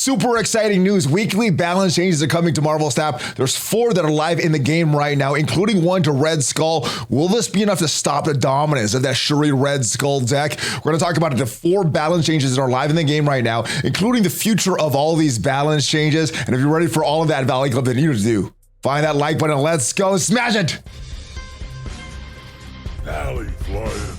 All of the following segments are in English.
super exciting news. Weekly balance changes are coming to Marvel Snap. There's 4 that are live in the game right now, including one to Red Skull. Will this be enough to stop the dominance of that Shuri Red Skull deck? We're going to talk about the 4 balance changes that are live in the game right now, including the future of all these balance changes. And if you're ready for all of that, Valley Club, then you need to do. Find that like button and let's go smash it. ValleyFlyin.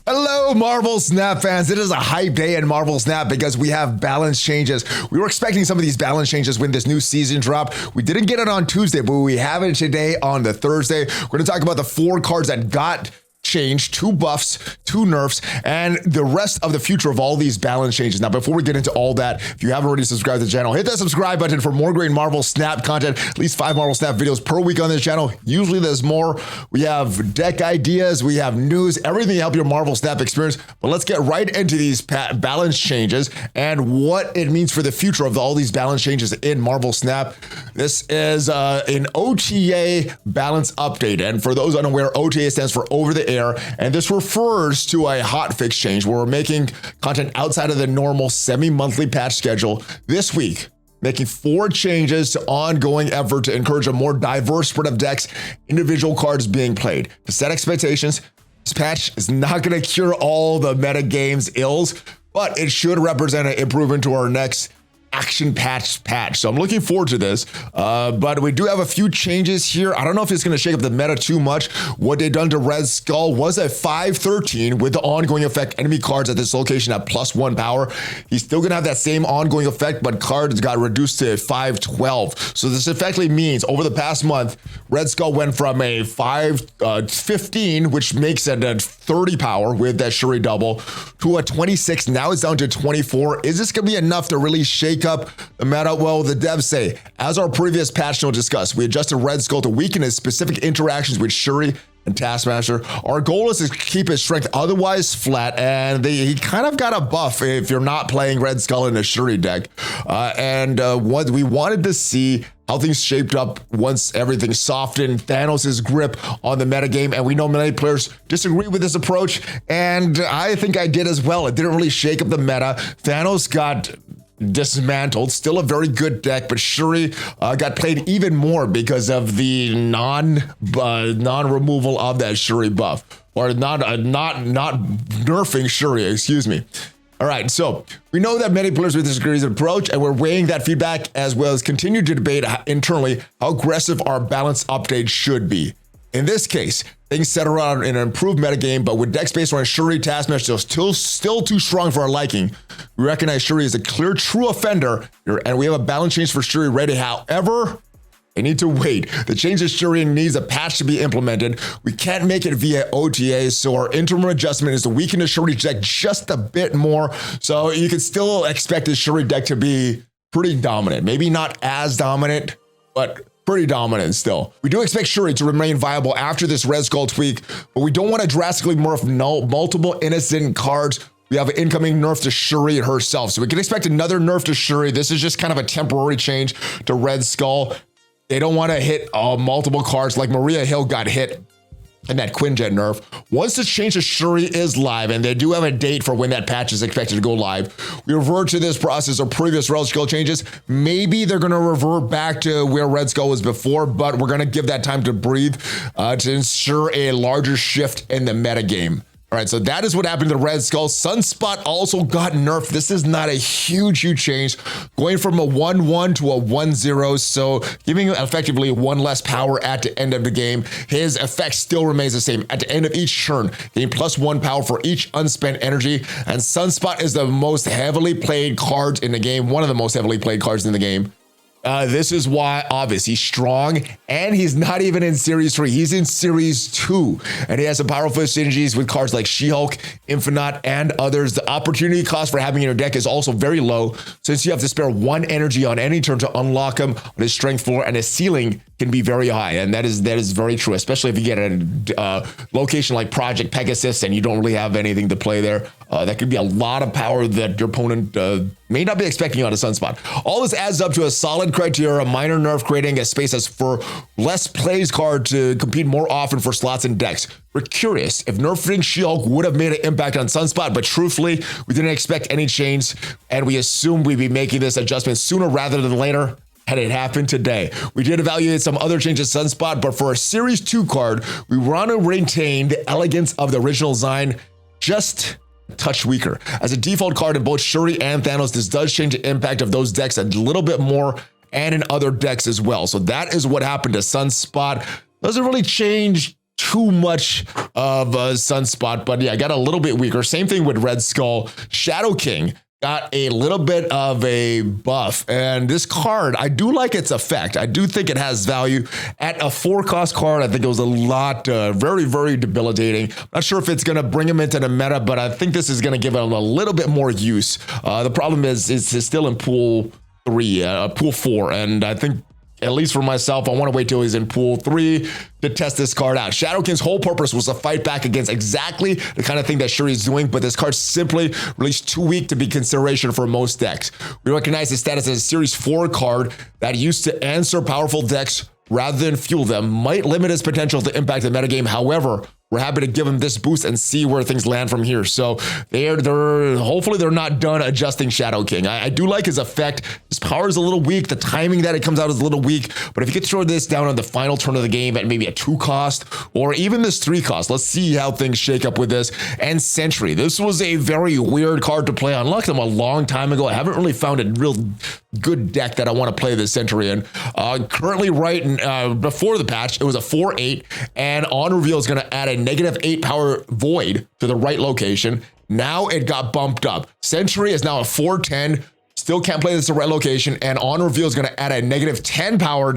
Hello, Marvel Snap fans. It is a hype day in Marvel Snap because we have balance changes. We were expecting some of these balance changes when this new season dropped. We didn't get it on Tuesday, but we have it today on the Thursday. We're going to talk about the 4 cards that got changed, 2 buffs, 2 nerfs, and the rest of the future of all these balance changes. Now, before we get into all that, if you haven't already subscribed to the channel, hit that subscribe button for more great Marvel Snap content, at least 5 Marvel Snap videos per week on this channel. Usually there's more. We have deck ideas, we have news, everything to help your Marvel Snap experience. But let's get right into these balance changes and what it means for the future of all these balance changes in Marvel Snap. This is an OTA balance update. And for those unaware, OTA stands for over the air, and this refers to a hotfix change where we're making content outside of the normal semi-monthly patch schedule this week, making 4 changes to ongoing effort to encourage a more diverse spread of decks, individual cards being played. To set expectations, this patch is not going to cure all the meta game's ills, but it should represent an improvement to our next action patch. So I'm looking forward to this, but we do have a few changes here. I don't know if it's going to shake up the meta too much. What they've done to Red Skull was a 5/13 with the ongoing effect enemy cards at this location at +1 power. He's still going to have that same ongoing effect, but cards got reduced to 5/12. So this effectively means over the past month, Red Skull went from a 5/15, which makes it a 30 power with that Shuri double, to a 26. Now it's down to 24. Is this going to be enough to really shake up the meta? Well, the devs say, as our previous patch note discussed, we adjusted Red Skull to weaken his specific interactions with Shuri and Taskmaster. Our goal is to keep his strength otherwise flat, and he kind of got a buff if you're not playing Red Skull in a Shuri deck. What we wanted to see how things shaped up once everything softened Thanos' grip on the metagame, and we know many players disagree with this approach, and I think I did as well. It didn't really shake up the meta. Thanos got dismantled, still a very good deck, but Shuri got played even more because of the non-removal of that Shuri buff, or not nerfing Shuri, excuse me. All right, so we know that many players will disagree with this approach, and we're weighing that feedback as well as continue to debate internally how aggressive our balance update should be. In this case, things settle around in an improved metagame, but with decks based around Shuri, Taskmaster still too strong for our liking. We recognize Shuri is a clear, true offender, and we have a balance change for Shuri ready. However, they need to wait. The change to Shuri needs a patch to be implemented. We can't make it via OTA, so our interim adjustment is to weaken the Shuri deck just a bit more. So you can still expect the Shuri deck to be pretty dominant. Maybe not as dominant, but pretty dominant still. We do expect Shuri to remain viable after this Red Skull tweak, but we don't want to drastically nerf multiple innocent cards. We have an incoming nerf to Shuri herself, so we can expect another nerf to Shuri. This is just kind of a temporary change to Red Skull. They don't want to hit multiple cards like Maria Hill got hit in that Quinjet nerf. Once the change to Shuri is live, and they do have a date for when that patch is expected to go live, we revert to this process of previous Red Skull changes. Maybe they're going to revert back to where Red Skull was before, but we're going to give that time to breathe to ensure a larger shift in the metagame. All right, so that is what happened to Red Skull. Sunspot also got nerfed. This is not a huge change, going from a 1/1 to a 1/0, so giving him effectively 1 less power at the end of the game. His effect still remains the same. At the end of each turn, gain +1 power for each unspent energy, and Sunspot is the most heavily played card in the game, one of the most heavily played cards in the game. This is why, obviously, he's strong, and he's not even in Series 3. He's in Series 2, and he has some powerful synergies with cards like She-Hulk, Infinite, and others. The opportunity cost for having in your deck is also very low, since you have to spare 1 energy on any turn to unlock him on his strength floor, and his ceiling can be very high, and that is very true, especially if you get a location like Project Pegasus and you don't really have anything to play there. That could be a lot of power that your opponent may not be expecting out of Sunspot. All this adds up to a solid criteria, a minor nerf creating a space as for less plays card to compete more often for slots and decks. We're curious if nerfing She-Hulk would have made an impact on Sunspot, but truthfully, we didn't expect any change, and we assumed we'd be making this adjustment sooner rather than later. And it happened today. We did evaluate some other changes to Sunspot, but for a Series 2 card, we want to retain the elegance of the original design, just a touch weaker. As a default card in both Shuri and Thanos, this does change the impact of those decks a little bit more, and in other decks as well. So that is what happened to Sunspot. Doesn't really change too much of Sunspot, but yeah, got a little bit weaker. Same thing with Red Skull. Shadow King got a little bit of a buff, and this card, I do like its effect. I do think it has value. At a 4-cost card, I think it was a lot, very, very debilitating. Not sure if it's going to bring him into the meta, but I think this is going to give him a little bit more use. The problem is it's still in pool 3, pool 4, and I think, at least for myself, I want to wait till he's in pool 3 to test this card out. Shadow King's whole purpose was to fight back against exactly the kind of thing that Shuri's doing, but this card simply released too weak to be consideration for most decks. We recognize his status as a Series 4 card that used to answer powerful decks rather than fuel them, might limit his potential to impact the metagame. However, we're happy to give him this boost and see where things land from here. So they're hopefully they're not done adjusting Shadow King. I do like his effect. His power is a little weak. The timing that it comes out is a little weak. But if you could throw this down on the final turn of the game at maybe a 2-cost or even this 3-cost, let's see how things shake up with this. And Sentry. This was a very weird card to play. I unlocked him a long time ago. I haven't really found a real good deck that I want to play this Sentry in. Currently, before the patch, it was a 4-8, and on reveal is going to add a -8 power void to the right location. Now it got bumped up. Sentry is now a 4-10. Still can't play this at the right location, and on reveal is going to add a -10 power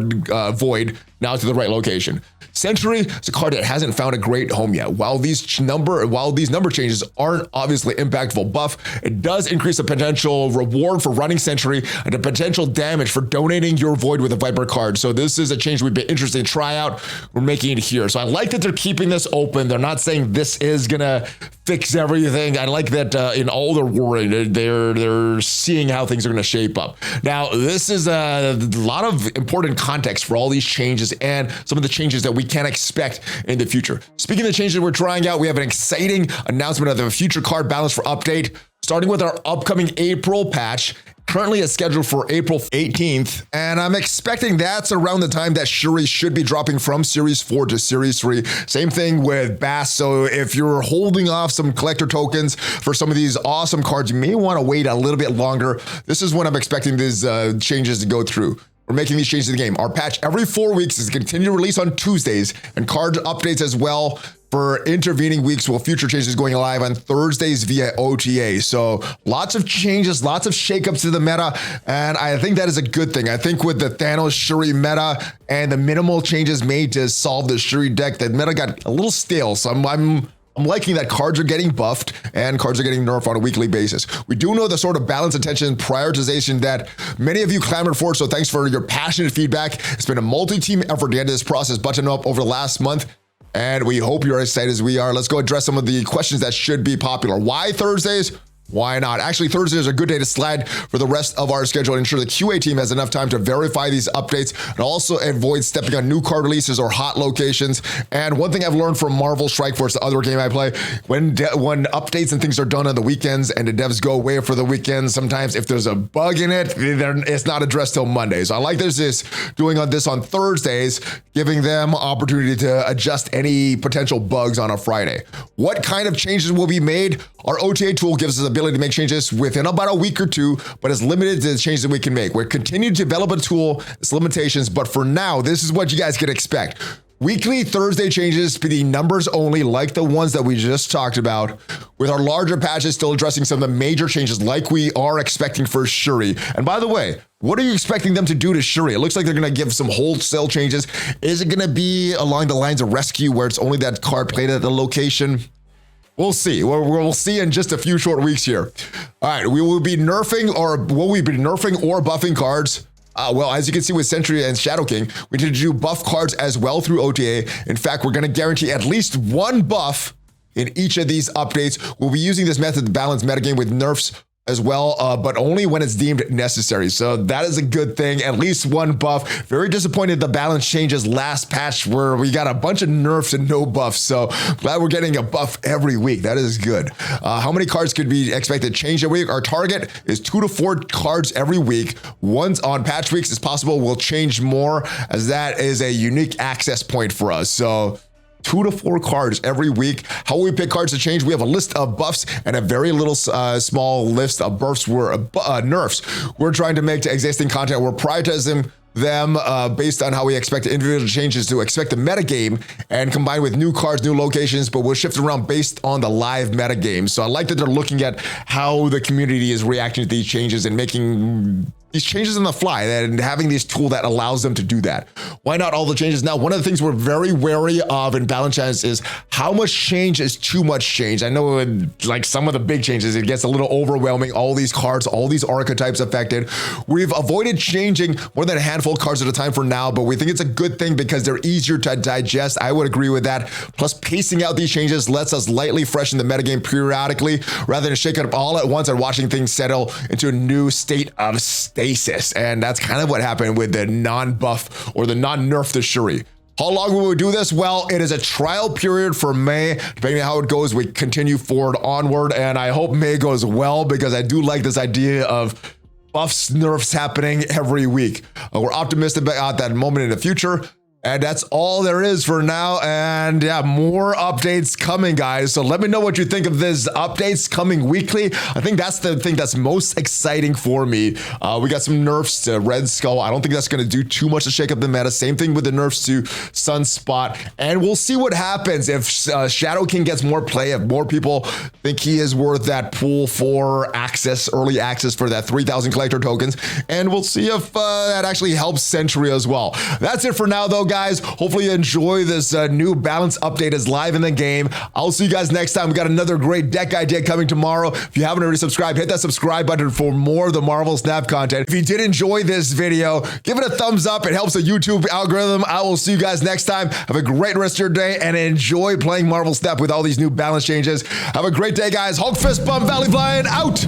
void now to the right location. Sentry is a card that hasn't found a great home yet. While these number changes aren't obviously impactful buff, it does increase the potential reward for running Sentry and the potential damage for donating your void with a Viper card. So this is a change we've been interested to try out. We're making it here. So I like that they're keeping this open. They're not saying this is gonna fix everything. I like that in all their worrying, they're seeing how things are gonna shape up. Now, this is a lot of important context for all these changes and some of the changes that we can expect in the future. Speaking of the changes we're trying out, we have an exciting announcement of the future card balance for update, starting with our upcoming April patch. Currently it's scheduled for April 18th, and I'm expecting that's around the time that Shuri should be dropping from Series 4 to Series 3. Same thing with Bass, so if you're holding off some collector tokens for some of these awesome cards, you may want to wait a little bit longer. This is when I'm expecting these changes to go through. We're making these changes to the game. Our patch every 4 weeks is continuing to release on Tuesdays, and card updates as well for intervening weeks, while future changes going live on Thursdays via OTA. So lots of changes, lots of shakeups to the meta, and I think that is a good thing. I think with the Thanos Shuri meta and the minimal changes made to solve the Shuri deck, the meta got a little stale. So I'm liking that cards are getting buffed and cards are getting nerfed on a weekly basis. We do know the sort of balance, attention, prioritization that many of you clamored for, so thanks for your passionate feedback. It's been a multi-team effort to get this process buttoned up over the last month, and we hope you're as excited as we are. Let's go address some of the questions that should be popular. Why Thursdays? Why not? Actually, Thursday is a good day to slide for the rest of our schedule and ensure the QA team has enough time to verify these updates and also avoid stepping on new card releases or hot locations. And one thing I've learned from Marvel Strike Force, the other game I play, when updates and things are done on the weekends and the devs go away for the weekend, sometimes if there's a bug in it, it's not addressed till Monday. So I like this doing this on Thursdays, giving them opportunity to adjust any potential bugs on a Friday. What kind of changes will be made? Our OTA tool gives us the ability to make changes within about a week or two, but it's limited to the changes that we can make. We're continuing to develop a tool, its limitations, but for now, this is what you guys can expect. Weekly Thursday changes to the numbers only, like the ones that we just talked about, with our larger patches still addressing some of the major changes like we are expecting for Shuri. And by the way, what are you expecting them to do to Shuri? It looks like they're going to give some wholesale changes. Is it going to be along the lines of Rescue, where it's only that card played at the location? We'll see. We'll see in just a few short weeks here. All right, we will be nerfing, or will we be nerfing or buffing cards? Well, as you can see with Sentry and Shadow King, we need to do buff cards as well through OTA. In fact, we're going to guarantee at least one buff in each of these updates. We'll be using this method to balance metagame with nerfs as well, but only when it's deemed necessary. So that is a good thing. At least one buff. Very disappointed the balance changes last patch where we got a bunch of nerfs and no buffs. So glad we're getting a buff every week. That is good. How many cards could be expected to change a week? Our target is 2 to 4 cards every week. Once on patch weeks, it's possible we'll change more, as that is a unique access point for us. So 2 to 4 cards every week. How will we pick cards to change? We have a list of buffs and a very little small list of nerfs we're trying to make to existing content. We're prioritizing them based on how we expect individual changes to expect the metagame and combined with new cards, new locations, but we'll shift around based on the live metagame. So I like that they're looking at how the community is reacting to these changes and making these changes on the fly and having this tool that allows them to do that. Why not all the changes? Now, one of the things we're very wary of in balance chance is how much change is too much change. I know in, like some of the big changes, it gets a little overwhelming. All these cards, all these archetypes affected. We've avoided changing more than a handful of cards at a time for now, but we think it's a good thing because they're easier to digest. I would agree with that. Plus, pacing out these changes lets us lightly freshen the metagame periodically rather than shake it up all at once and watching things settle into a new state of stasis. And that's kind of what happened with the non-buff or the non-nerf to Shuri. How long will we do this? Well, it is a trial period for May. Depending on how it goes, we continue forward onward. And I hope May goes well because I do like this idea of buffs, nerfs happening every week. We're optimistic about that moment in the future. And that's all there is for now. And yeah, more updates coming, guys. So let me know what you think of this updates coming weekly. I think that's the thing that's most exciting for me. We got some nerfs to Red Skull. I don't think that's going to do too much to shake up the meta. Same thing with the nerfs to Sunspot. And we'll see what happens if Shadow King gets more play, if more people think he is worth that pool for access, early access for that 3,000 collector tokens. And we'll see if that actually helps Sentry as well. That's it for now, though, guys. Hopefully you enjoy this new balance update is live in the game. I'll see you guys next time. We got another great deck idea coming tomorrow. If you haven't already subscribed, hit that subscribe button for more of the Marvel Snap content. If you did enjoy this video, give it a thumbs up. It helps the YouTube algorithm. I will see you guys next time. Have a great rest of your day and enjoy playing Marvel Snap with all these new balance changes. Have a great day, guys. Hulk fist bump, ValleyFlyin out.